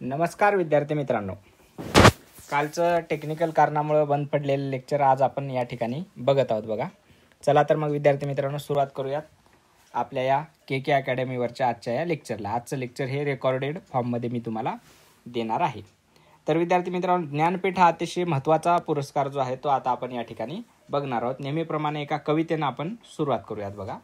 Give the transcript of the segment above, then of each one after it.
नमस्कार विद्यार्थी मित्रांनो, कालचं टेक्निकल कारणामुळे बंद पडलेलं लेक्चर आज आपण या ठिकाणी बघत आहोत बघा. चला तर मग विद्यार्थी मित्रांनो सुरुवात करूयात आपल्या या KK अकॅडमीवरच्या आजच्या या लेक्चरला. आजचं लेक्चर हे रेकॉर्डेड फॉर्ममध्ये मी तुम्हाला देणार आहे. तर विद्यार्थी मित्रांनो, ज्ञानपीठ हा अतिशय महत्त्वाचा पुरस्कार जो आहे तो आता आपण या ठिकाणी बघणार आहोत. नेहमीप्रमाणे एका कवितेनं आपण सुरुवात करूयात बघा.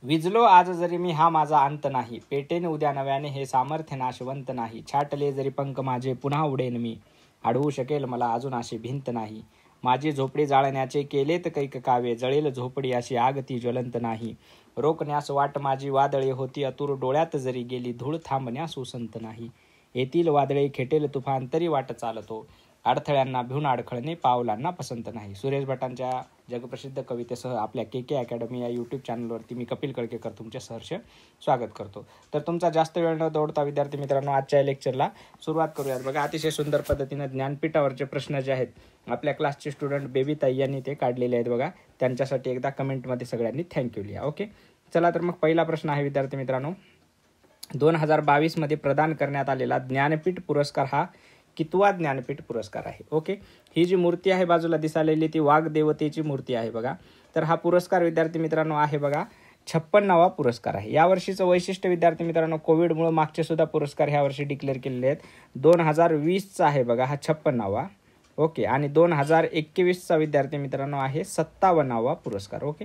विजलो आज जरी मी हा माझा अंत नाही, पेटेन उद्या नव्याने हे सामर्थ्य नाशवंत नाही. छाटले जरी पंख माझे पुन्हा उडेन मी, अडवू शकेल मला अजून अशी भिंत नाही. माझी झोपडी जाळण्याचे केलेत कैक कावे, जळेल झोपडी अशी आग ती ज्वलंत नाही. रोखण्यास वाट माझी वादळे होती अतुर, डोळ्यात जरी गेली धूळ थांबण्यास उसंत नाही. येथील वादळे खेटेल तुफान तरी वाट चालतो, अडथळ्यांना भिऊन अडखळणे पावलांना पसंत नाही. सुरेश भटांच्या जगप्रसिद्ध कवितेसह आपल्या KK अकॅडमी या यूट्यूब चॅनलवरती मी कपिल कळकेकर तुमचे सहर्ष स्वागत करतो. तर तुमचा जास्त वेळ न दौडता विद्यार्थी मित्रांनो आजच्या लेक्चरला सुरुवात करूयात बघा. अतिशय सुंदर पद्धतीने ज्ञानपीठावरचे प्रश्न जे आहेत आपल्या क्लासचे स्टुडंट बेबीताई यांनी ते काढलेले आहेत बघा. त्यांच्यासाठी एकदा कमेंटमध्ये सगळ्यांनी थँक्यू लिहा. ओके, चला तर मग पहिला प्रश्न आहे विद्यार्थी मित्रांनो, 2022 मध्ये प्रदान करण्यात आलेला ज्ञानपीठ पुरस्कार हा कितवा ज्ञानपीठ पुरस्कार आहे. ओके, ही जी मूर्ती आहे बाजूला दिसालेली ती वाग्देवतेची मूर्ती आहे बघा. तर हा पुरस्कार विद्यार्थी मित्रांनो आहे बघा 56वा पुरस्कार आहे. यावर्षीचं वैशिष्ट्य विद्यार्थी मित्रांनो, कोविडमुळे मागचे सुद्धा पुरस्कार ह्या वर्षी डिक्लेअर केलेले आहेत. 2020चा आहे बघा हा 56वा. ओके, आणि 2021चा विद्यार्थी मित्रांनो आहे 57वा पुरस्कार. ओके,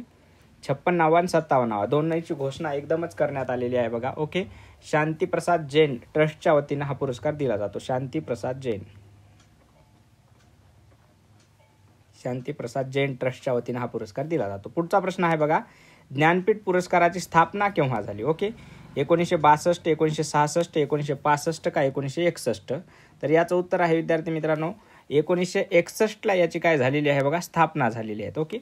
56वा आणि 57वा दोन्हीची घोषणा एकदमच करण्यात आलेली आहे बघा. ओके, शांतीप्रसाद जैन ट्रस्टच्या वतीने हा पुरस्कार दिला जातो. शांतीप्रसाद जैन ट्रस्टच्या वतीने हा पुरस्कार दिला जातो. पुढचा प्रश्न आहे बघा, ज्ञानपीठ पुरस्काराची स्थापना केव्हा झाली. ओके, 1962, 1966, 1965 का 1961. तर याचं उत्तर आहे विद्यार्थी मित्रांनो 1961ला याची काय झालेली आहे बघा, स्थापना झालेली आहे. ओके,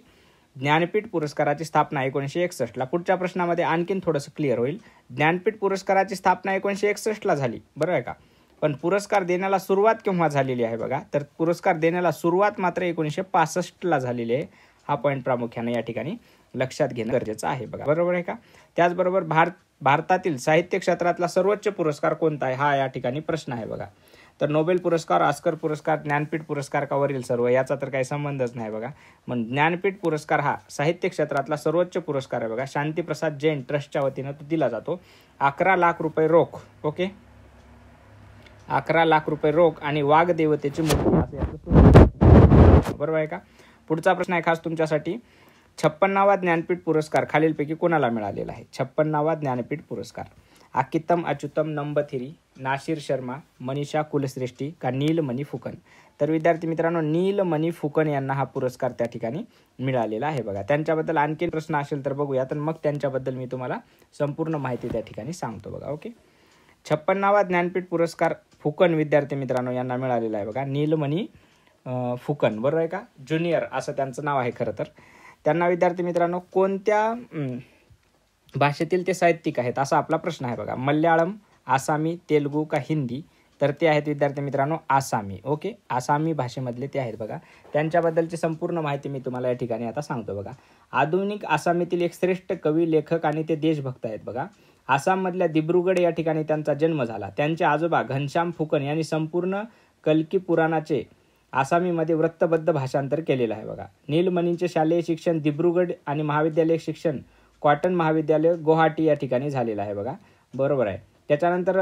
ज्ञानपीठ पुरस्काराची स्थापना 1961ला. पुढच्या प्रश्नामध्ये आणखीन थोडंसं क्लिअर होईल. ज्ञानपीठ पुरस्काराची स्थापना 1961ला झाली, बरोबर आहे का, पण पुरस्कार देण्याला सुरुवात केव्हा झालेली आहे बघा, तर पुरस्कार देण्याला सुरुवात मात्र 1965ला झालेली आहे. हा पॉईंट प्रामुख्याने या ठिकाणी लक्षात घेणं गरजेचं आहे बघा, बरोबर आहे का. त्याचबरोबर भारतातील साहित्य क्षेत्रातला सर्वोच्च पुरस्कार कोणता आहे हा या ठिकाणी प्रश्न आहे बघा. तर नोबेल पुरस्कार, ऑस्कर पुरस्कार, ज्ञानपीठ पुरस्कार का वरील सर्व, याचा तर काही संबंधच नाही बघा. मग ज्ञानपीठ पुरस्कार हा साहित्य क्षेत्रातला सर्वोच्च पुरस्कार आहे बघा. शांतीप्रसाद जैन ट्रस्टच्या वतीनं तो दिला जातो. 11 लाख रुपये रोख. ओके, 11 लाख रुपये रोख आणि वाग्देवतेची मूर्ती असं याचं, बरोबर आहे का. पुढचा प्रश्न आहे खास तुमच्यासाठी, 56वा ज्ञानपीठ पुरस्कार खालीलपैकी कोणाला मिळालेला आहे. 56वा ज्ञानपीठ पुरस्कार अकितम अच्युतम नंबथिरी, नाशिर शर्मा, मनीषा कुलश्रेष्ठी का नीलमणी फुकन. तर विद्यार्थी मित्रांनो नीलमणी फुकन यांना हा पुरस्कार त्या ठिकाणी मिळालेला आहे बघा. त्यांच्याबद्दल आणखी प्रश्न असेल तर बघूया, तर मग त्यांच्याबद्दल मी तुम्हाला संपूर्ण माहिती त्या ठिकाणी सांगतो बघा. ओके, 56वा ज्ञानपीठ पुरस्कार फुकन विद्यार्थी मित्रांनो यांना मिळालेला आहे बघा. नीलमणी फुकन, बरोबर आहे का, ज्युनियर असं त्यांचं नाव आहे खरं तर. त्यांना विद्यार्थी मित्रांनो कोणत्या भाषेतील ते साहित्यिक आहेत असा आपला प्रश्न आहे बघा. मल्याळम, आसामी, तेलुगू का हिंदी. तर ते आहेत विद्यार्थी मित्रांनो आसामी. ओके, आसामी भाषेमधले ते आहेत बघा. त्यांच्याबद्दलची संपूर्ण माहिती मी तुम्हाला या ठिकाणी आता सांगतो बघा. आधुनिक आसामीतील एक श्रेष्ठ कवी, लेखक आणि ते देशभक्त आहेत बघा. आसाममधल्या दिब्रुगड या ठिकाणी त्यांचा जन्म झाला. त्यांचे आजोबा घनश्याम फुकन यांनी संपूर्ण कल्की पुराणाचे आसामीमध्ये वृत्तबद्ध भाषांतर केलेलं आहे बघा. नीलमणींचे शालेय शिक्षण दिब्रुगड आणि महाविद्यालय शिक्षण कॉटन महाविद्यालय गुवाहाटी या ठिकाणी झालेलं आहे बघा, बरोबर आहे. त्याच्यानंतर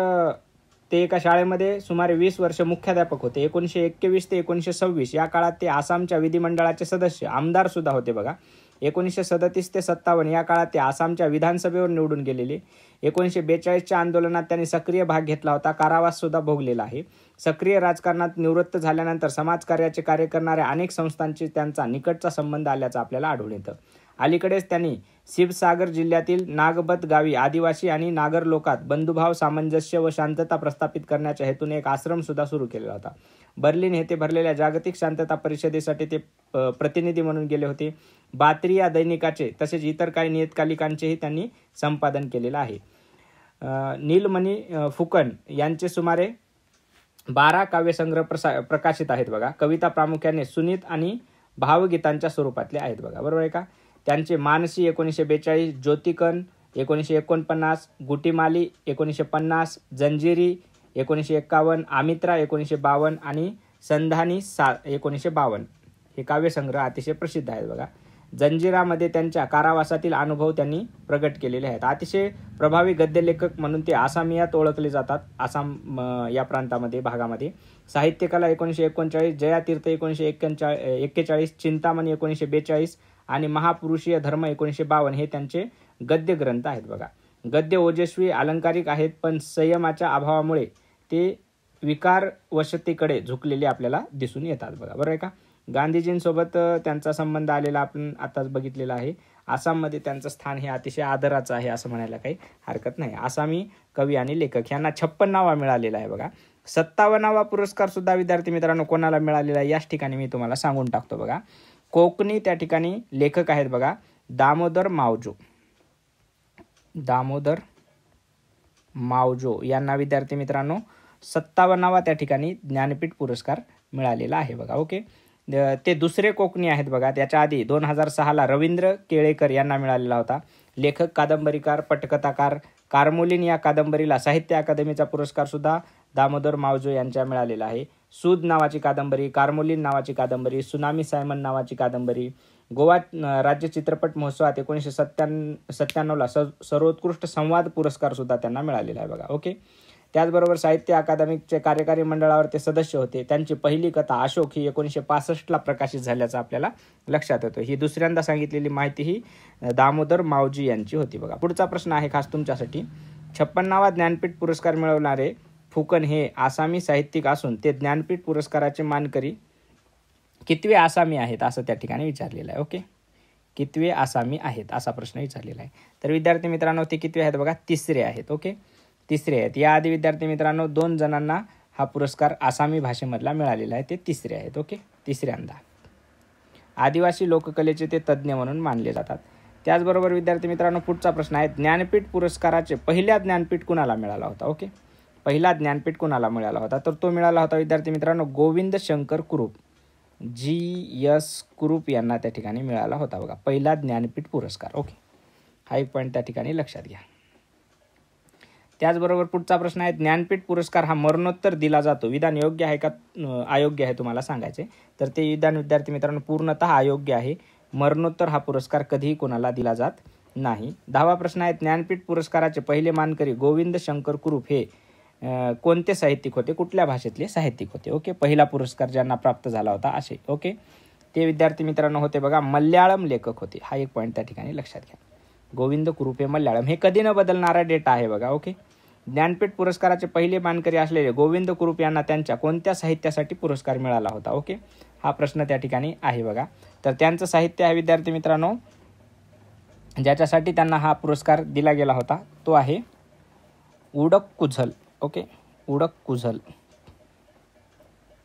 ते एका शाळेमध्ये सुमारे 20 वर्ष मुख्याध्यापक होते. 1921 ते 1926 या काळात ते आसामच्या विधिमंडळाचे सदस्य, आमदार सुद्धा होते बघा. 1937 ते 57 या काळात ते आसामच्या विधानसभेवर निवडून गेलेले. 1942च्या आंदोलनात त्यांनी सक्रिय भाग घेतला होता. कारावास सुद्धा भोगलेला आहे. सक्रिय राजकारणात निवृत्त झाल्यानंतर समाजकार्याचे कार्य करणाऱ्या अनेक संस्थांशी त्यांचा निकटचा संबंध आल्याचं आपल्याला आढळून येतं. अलीकडेच त्यांनी शिवसागर जिल्ह्यातील नागबत गावी आदिवासी आणि नागर लोकात बंधुभाव, सामंजस्य व शांतता प्रस्थापित करण्याच्या हेतूने एक आश्रम सुद्धा सुरू केलेला होता. बर्लिन येथे भरलेल्या जागतिक शांतता परिषदेसाठी ते प्रतिनिधी म्हणून गेले होते. बातरी या दैनिकाचे तसेच इतर काही नियतकालिकांचेही त्यांनी संपादन केलेलं आहे. नीलमणी फुकन यांचे सुमारे 12 काव्यसंग्रह प्रकाशित आहेत बघा. कविता प्रामुख्याने सुनीत आणि भावगीतांच्या स्वरूपातले आहेत बघा, बरोबर आहे का. त्यांचे मानसी 1942, ज्योतिकन 1949, गुटीमाली 1950, जंजिरी 1951, आमित्रा 1952 आणि संधानी 1952 हे काव्यसंग्रह अतिशय प्रसिद्ध आहेत बघा. जंजिरामध्ये त्यांच्या कारावासातील अनुभव त्यांनी प्रगट केलेले आहेत. अतिशय प्रभावी गद्यलेखक म्हणून ते आसामियात ओळखले जातात. आसाम या प्रांतामध्ये भागामध्ये. साहित्यकला 1939, जयातीर्थ 1941, चिंतामणी 1942 आणि महापुरुषीय धर्म 1952 हे त्यांचे गद्य ग्रंथ आहेत बघा. गद्य ओजस्वी अलंकारिक आहेत, पण संयमाच्या अभावामुळे ते विकारवशतेकडे झुकलेले आपल्याला दिसून येतात बघा. बरोबर आहे का. गांधीजींसोबत त्यांचा संबंध आलेला आपण आताच बघितलेला आहे. आसाममध्ये त्यांचं स्थान हे अतिशय आदराचं आहे असं म्हणायला काही हरकत नाही. आसामी कवी आणि लेखक यांना 56वा मिळालेला आहे बघा. 57वा पुरस्कार सुद्धा विद्यार्थी मित्रांनो कोणाला मिळालेला आहे याच ठिकाणी मी तुम्हाला सांगून टाकतो बघा. कोकणी त्या ठिकाणी लेखक आहेत बघा, दामोदर मावजो यांना विद्यार्थी मित्रांनो 57वा त्या ठिकाणी ज्ञानपीठ पुरस्कार मिळालेला आहे बघा. ओके. ते दुसरे कोकणी आहेत बघा. त्याच्या आधी 2006ला रवींद्र केळेकर यांना मिळालेला होता. लेखक, कादंबरीकार, पटकथाकार. कार्मोलीन या कादंबरीला साहित्य अकादमीचा पुरस्कार सुद्धा दामोदर मावजो यांच्या मिळालेला आहे. सूद नावाची कादंबरी, कार्मोलीन नावाची कादंबरी, सुनामी सायमन नावाची कादंबरी. गोवा राज्य चित्रपट महोत्सवात 1997ला सर्वोत्कृष्ट संवाद पुरस्कार सुद्धा त्यांना मिळालेला आहे बघा. ओके. त्याचबरोबर साहित्य अकादमीचे कार्यकारी मंडळावर ते सदस्य होते. त्यांची पहिली कथा अशोक ही 1965ला प्रकाशित झाल्याचं आपल्याला लक्षात येतं. ही दुसऱ्यांदा सांगितलेली माहिती ही दामोदर मावजी यांची होती बघा. पुढचा प्रश्न आहे खास तुमच्यासाठी. 56वा ज्ञानपीठ पुरस्कार मिळवणारे फुकन हे आसामी साहित्यिक असून ते ज्ञानपीठ पुरस्काराचे मानकरी कितवे आसामी आहेत असं त्या ठिकाणी विचारलेलं आहे. ओके. कितवे आसामी आहेत असा प्रश्न विचारलेला आहे. तर विद्यार्थी मित्रांनो ते कितवे आहेत बघा, तिसरे आहेत. ओके. तिसरे आहेत. याआधी विद्यार्थी मित्रांनो 2 जणांना हा पुरस्कार आसामी भाषेमधला मिळालेला आहे. ते तिसरे आहेत. ओके. तिसऱ्यांदा. आदिवासी लोककलेचे ते तज्ज्ञ म्हणून मानले जातात. त्याचबरोबर विद्यार्थी मित्रांनो पुढचा प्रश्न आहे. ज्ञानपीठ पुरस्काराचे पहिला ज्ञानपीठ कुणाला मिळाला होता. ओके. पहिला ज्ञानपीठ कुणाला मिळाला होता तर तो मिळाला होता विद्यार्थी मित्रांनो गोविंद शंकर कुरूप, GS कुरूप यांना त्या ठिकाणी मिळाला होता बघा पहिला ज्ञानपीठ पुरस्कार. ओके. हा एक पॉईंट त्या ठिकाणी लक्षात घ्या. त्याचबरोबर पुढचा प्रश्न आहे. ज्ञानपीठ पुरस्कार हा मरणोत्तर दिला जातो. विधान योग्य आहे का अयोग्य आहे तुम्हाला सांगायचे. तर ते विधान विद्यार्थी मित्रांनो पूर्णतः अयोग्य आहे. मरणोत्तर हा पुरस्कार कधीही कोणाला दिला जात नाही. 10वा प्रश्न आहे. ज्ञानपीठ पुरस्काराचे पहिले मानकरी गोविंद शंकर कुरूप हे कोणते साहित्यिक होते, कुठल्या भाषेतले साहित्यिक होते. ओके. पहिला पुरस्कार ज्यांना प्राप्त झाला होता असे. ओके. ते विद्यार्थी मित्रांनो होते बघा मल्याळम लेखक होते. हा एक पॉईंट त्या ठिकाणी लक्षात घ्या. गोविंद कुरूप हे मल्याळम. हे कधी न बदलणारा डेटा आहे बघा. ओके. ज्ञानपीठ पुरस्काराचे पहिले मानकरी असलेले गोविंद कुरूप यांना त्यांच्या कोणत्या साहित्यासाठी पुरस्कार मिळाला होता. ओके. हा प्रश्न त्या ठिकाणी आहे बघा. तर त्यांचं साहित्य आहे विद्यार्थी मित्रांनो ज्याच्यासाठी त्यांना हा पुरस्कार दिला गेला होता तो आहे उडक्कुझल. ओके. उडक्कुझल.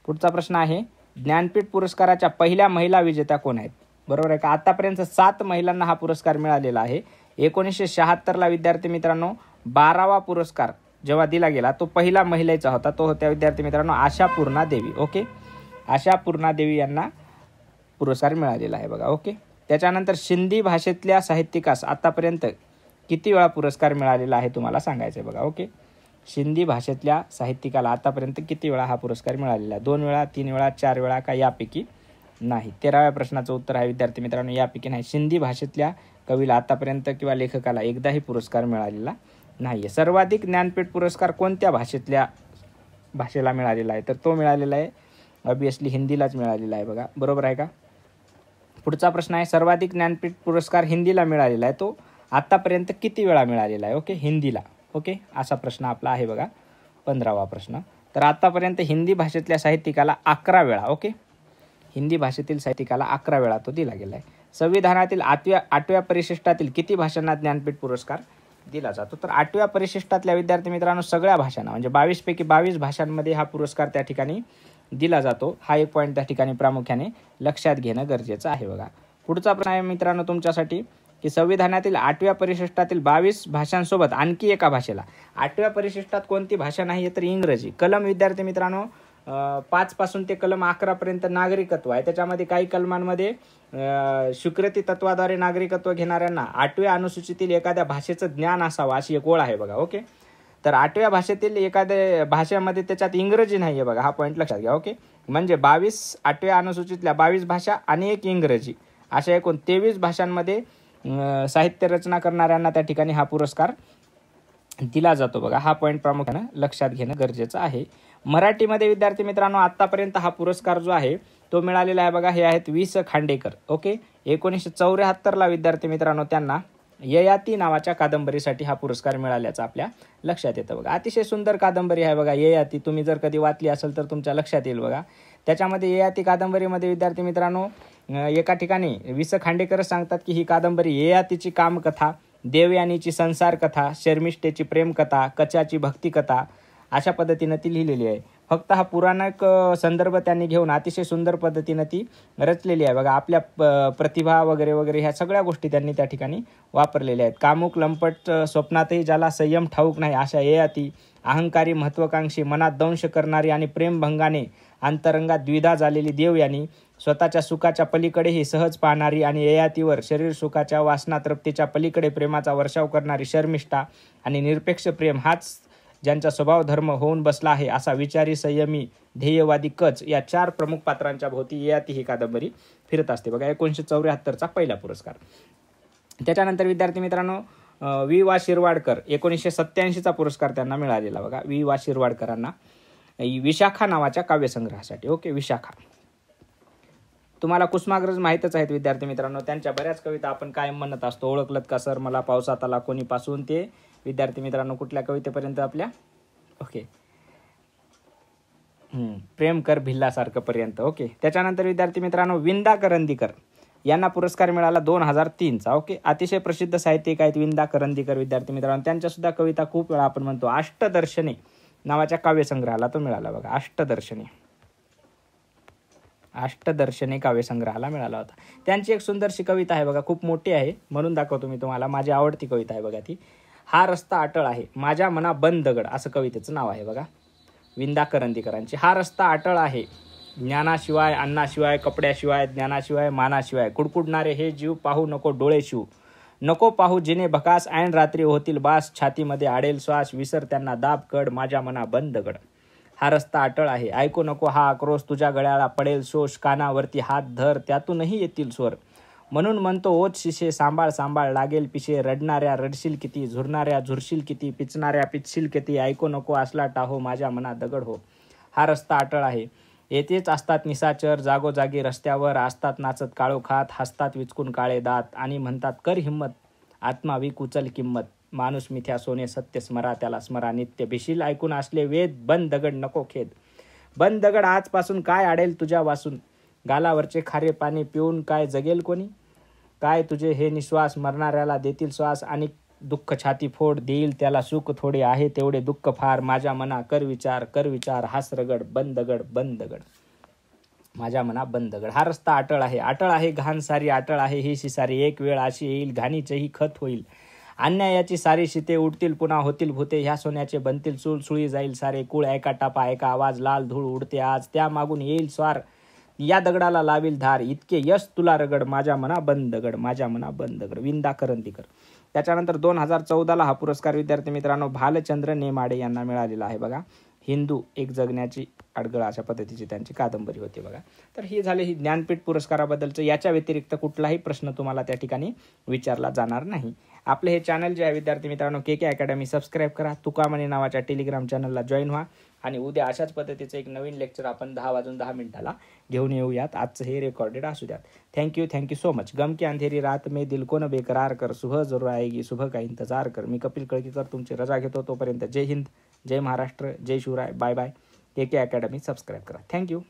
पुढचा प्रश्न आहे. ज्ञानपीठ पुरस्काराच्या पहिल्या महिला विजेत्या कोण आहेत. बरोबर आहे का. आतापर्यंत 7 महिलांना हा पुरस्कार मिळालेला आहे. 1976ला विद्यार्थी मित्रांनो 12वा पुरस्कार जेव्हा दिला गेला तो पहिला महिलेचा होता. तो होत्या विद्यार्थी मित्रांनो आशापूर्णा देवी. ओके. आशापूर्णा देवी यांना पुरस्कार मिळालेला आहे बघा. ओके. त्याच्यानंतर सिंधी भाषेतल्या साहित्यिकास आतापर्यंत किती वेळा पुरस्कार मिळालेला आहे तुम्हाला सांगायचं आहे बघा. ओके. सिंधी भाषेतल्या साहित्यिकाला आतापर्यंत किती वेळा हा पुरस्कार मिळालेला आहे. 2 वेळा, 3 वेळा, 4 वेळा का यापैकी नाही. 13व्या प्रश्नाचं उत्तर आहे विद्यार्थी मित्रांनो यापैकी नाही. सिंधी भाषेतल्या कवीला आतापर्यंत किंवा लेखकाला एकदाही पुरस्कार मिळालेला नाही. सर्वाधिक ज्ञानपीठ पुरस्कार कोणत्या भाषेला मिळालेला आहे तर तो मिळालेला आहे ऑब्वियसली हिंदीलाच मिळालेला आहे बघा. बरोबर आहे का. पुढचा प्रश्न आहे. सर्वाधिक ज्ञानपीठ पुरस्कार हिंदीला मिळालेला आहे. तो आतापर्यंत किती वेळा मिळालेला आहे. ओके. हिंदीला. ओके. असा प्रश्न आपला आहे बघा 15वा प्रश्न. तर आतापर्यंत हिंदी भाषेतल्या साहित्यिकाला 11 वेळा. ओके. हिंदी भाषेतील साहित्यिकाला 11 वेळा तो दिला गेला आहे. संविधानातील 8व्या परिशिष्टातील किती भाषांना ज्ञानपीठ पुरस्कार दिला जातो तर 8व्या परिशिष्टातल्या विद्यार्थी मित्रांनो सगळ्या भाषांना म्हणजे 22 पैकी 22 भाषांमध्ये हा पुरस्कार त्या ठिकाणी दिला जातो. हा एक पॉईंट त्या ठिकाणी प्रामुख्याने लक्षात घेणं गरजेचं आहे बघा. पुढचा प्रश्न आहे मित्रांनो तुमच्यासाठी की संविधानातील 8व्या परिशिष्टातील 22 भाषांसोबत आणखी एका भाषेला 8व्या परिशिष्टात कोणती भाषा नाही तर इंग्रजी. कलम विद्यार्थी मित्रांनो 5 पासून ते कलम 11 पर्यंत नागरिकत्व आहे. त्याच्यामध्ये काही कलमांमध्ये स्वीकृती तत्वाद्वारे नागरिकत्व घेणाऱ्यांना 8व्या अनुसूचीतील एखाद्या भाषेचं ज्ञान असावं अशी एक ओळ आहे बघा. ओके. तर 8व्या भाषेतील एखाद्या भाषेमध्ये त्याच्यात इंग्रजी नाही आहे बघा, हा पॉईंट लक्षात घ्या. ओके, म्हणजे 8व्या अनुसूचीतल्या 22 भाषा आणि एक इंग्रजी अशा एकूण 23 भाषांमध्ये साहित्य रचना करणाऱ्यांना त्या ठिकाणी हा पुरस्कार दिला जातो बघा. हा पॉईंट प्रामुख्यानं लक्षात घेणं गरजेचं आहे. मराठीमध्ये विद्यार्थी मित्रांनो आत्तापर्यंत हा पुरस्कार जो आहे तो मिळालेला आहे बघा. हे आहेत वि.स. खांडेकर. ओके, 1974ला विद्यार्थी मित्रांनो त्यांना ययाती नावाच्या कादंबरीसाठी हा पुरस्कार मिळाल्याचं आपल्या लक्षात येतं बघा. अतिशय सुंदर कादंबरी आहे बघा ययाती. तुम्ही जर कधी वाचली असेल तर तुमच्या लक्षात येईल बघा. त्याच्यामध्ये ययाती कादंबरीमध्ये विद्यार्थी मित्रांनो एका ठिकाणी वि.स. खांडेकरच सांगतात की ही कादंबरी ययातीची कामकथा, देवयानीची संसार कथा, शर्मिष्ठेची प्रेमकथा, कचाची भक्तिकथा अशा पद्धतीनं ती लिहिलेली आहे. फक्त हा पुराणक संदर्भ त्यांनी घेऊन अतिशय सुंदर पद्धतीनं ती रचलेली आहे बघा. आपल्या प्रतिभा वगैरे वगैरे ह्या सगळ्या गोष्टी त्यांनी त्या ठिकाणी वापरलेल्या आहेत. कामुक लंपट स्वप्नातही ज्याला संयम ठाऊक नाही अशा ययाती, अहंकारी महत्त्वाकांक्षी, मनात दंश करणारी आणि प्रेमभंगाने अंतरंगात द्विधा झालेली देवयानी, स्वतःच्या सुखाच्या पलीकडेही सहज पाहणारी आणि ययातीवर शरीर सुखाच्या वासना तृप्तीच्या पलीकडे प्रेमाचा वर्षाव करणारी शर्मिष्ठा आणि निरपेक्ष प्रेम हाच ज्यांचा स्वभाव धर्म होऊन बसला आहे असा विचारी संयमी ध्येयवादी कच या 4 प्रमुख पात्रांच्या भोवती ययाती ही कादंबरी फिरत असते बघा. 1974चा पहिला पुरस्कार. त्याच्यानंतर विद्यार्थी मित्रांनो वि.वा. शिरवाडकर 1987चा पुरस्कार त्यांना मिळालेला बघा. वि.वा. शिरवाडकरांना विशाखा नावाच्या काव्यसंग्रहासाठी. ओके, विशाखा. तुम्हाला कुसुमाग्रज माहीतच आहेत विद्यार्थी मित्रांनो. त्यांच्या बऱ्याच कविता आपण कायम म्हणत असतो. ओळखलत का सर मला पावसात आला कोणीपासून ते विद्यार्थी मित्रांनो कुठल्या कवितेपर्यंत आपल्या. ओके, प्रेम कर भिल्लासारखं पर्यंत. ओके, त्याच्यानंतर विद्यार्थी मित्रांनो विंदा करंदीकर यांना पुरस्कार मिळाला 2003चा. ओके, अतिशय प्रसिद्ध साहित्यिक आहेत विंदा करंदीकर विद्यार्थी मित्रांनो. त्यांच्यासुद्धा कविता खूप वेळा आपण म्हणतो. अष्टदर्शने नावाच्या काव्यसंग्रहाला तो मिळाला बघा. अष्टदर्शने काव्यसंग्रहाला मिळाला होता. त्यांची एक सुंदरशी कविता आहे बघा, खूप मोठी आहे म्हणून दाखवतो मी तुम्हाला. माझी आवडती कविता आहे बघा ती. हा रस्ता अटळ आहे माझ्या मना बंद दगड असं कवितेचं नाव आहे बघा, विंदा करंदीकरांची. हा रस्ता अटळ आहे ज्ञानाशिवाय, अन्नाशिवाय, कपड्याशिवाय, ज्ञानाशिवाय, मानाशिवाय. कुडकुडणारे हे जीव पाहू नको डोळे शिव. नको पाहू जिने भकास, ऐन रात्री होतील बास. छातीमध्ये आडेल श्वास, विसर त्यांना दाब कड माझ्या मना बंद दगड. हा रस्ता अटळ आहे ऐकू नको हा आक्रोश, तुझ्या गळ्याला पडेल शोष. कानावरती हात धर त्यातूनही येतील स्वर. म्हणून म्हणतो ओत शिशे सांभाळ सांभाळ लागेल पिशे. रडणाऱ्या रडशील किती, झुरणाऱ्या झुरशील किती, पिचणाऱ्या पिचशील किती. ऐकू नको असला टाहो माझ्या मना दगड हो. हा रस्ता अटळ आहे. येतेच असतात निसाचर जागोजागी रस्त्यावर. असतात नाचत काळोखात, हसतात विचकून काळे दात. आणि म्हणतात कर हिम्मत आत्मा विक उचल किंमत. माणूस मिथ्या सोने सत्य स्मरा त्याला स्मरा नित्य. भिशील ऐकून असले वेद बंद दगड नको खेद. बंद दगड आजपासून काय आडेल तुझ्या वासून. गालावरचे खारे पाणी पिऊन काय जगेल कोणी. काय तुझे हे निश्वास मरणाऱ्याला देतील श्वास. आणि दुःख छाती फोड देईल त्याला सुख थोडे. आहे तेवढे दुःख फार माझ्या मना कर विचार. हास रगड बंद दगड माझ्या मना बंद दगड. हा रस्ता अटळ आहे घाण सारी अटळ आहे ही शिसारी. एक वेळ अशी येईल घाणीचेही खत होईल. अन्यायाची सारी शिते उडतील पुन्हा होतील भूते. ह्या सोन्याचे बनतील चूल सुळी जाईल सारे कुळ. ऐका टापा ऐका आवाज लाल धूळ उडते आज. त्या मागून येईल स्वार या दगडाला लावील धार. इतके यश तुला रगड माझ्या मना बंद दगड. विंदा करंदीकर. त्याच्यानंतर 2014ला हा पुरस्कार विद्यार्थी मित्रांनो भालचंद्र नेमाडे यांना मिळालेला आहे बघा. हिंदू एक जगण्याची अडगळ अशा पद्धतीची त्यांची कादंबरी होती बघा. तर ही झाली ही ज्ञानपीठ पुरस्काराबद्दलचं. याच्या व्यतिरिक्त कुठलाही प्रश्न तुम्हाला त्या ठिकाणी विचारला जाणार नाही. आपले हे चॅनल जे आहे विद्यार्थी मित्रांनो KK अकॅडमी सबस्क्राईब करा. तुकामणी नावाच्या टेलिग्राम चॅनलला जॉईन व्हा. आणि उद्या अशाच पद्धतीचं एक नवीन लेक्चर आपण 10:10 घेऊन येऊयात. आजचं हे रेकॉर्डेड असू द्यात. Thank you so much. गम की अंधेरी रात में दिल को न बेकरार कर. सुबह जरूर आएगी सुबह का इंतजार कर. मी कपिल कळकीकर तुमची रजा घेतो. तोपर्यंत जय हिंद, जय महाराष्ट्र, जय Shivray. Bye bye. KK academy subscribe करा. थँक्यू.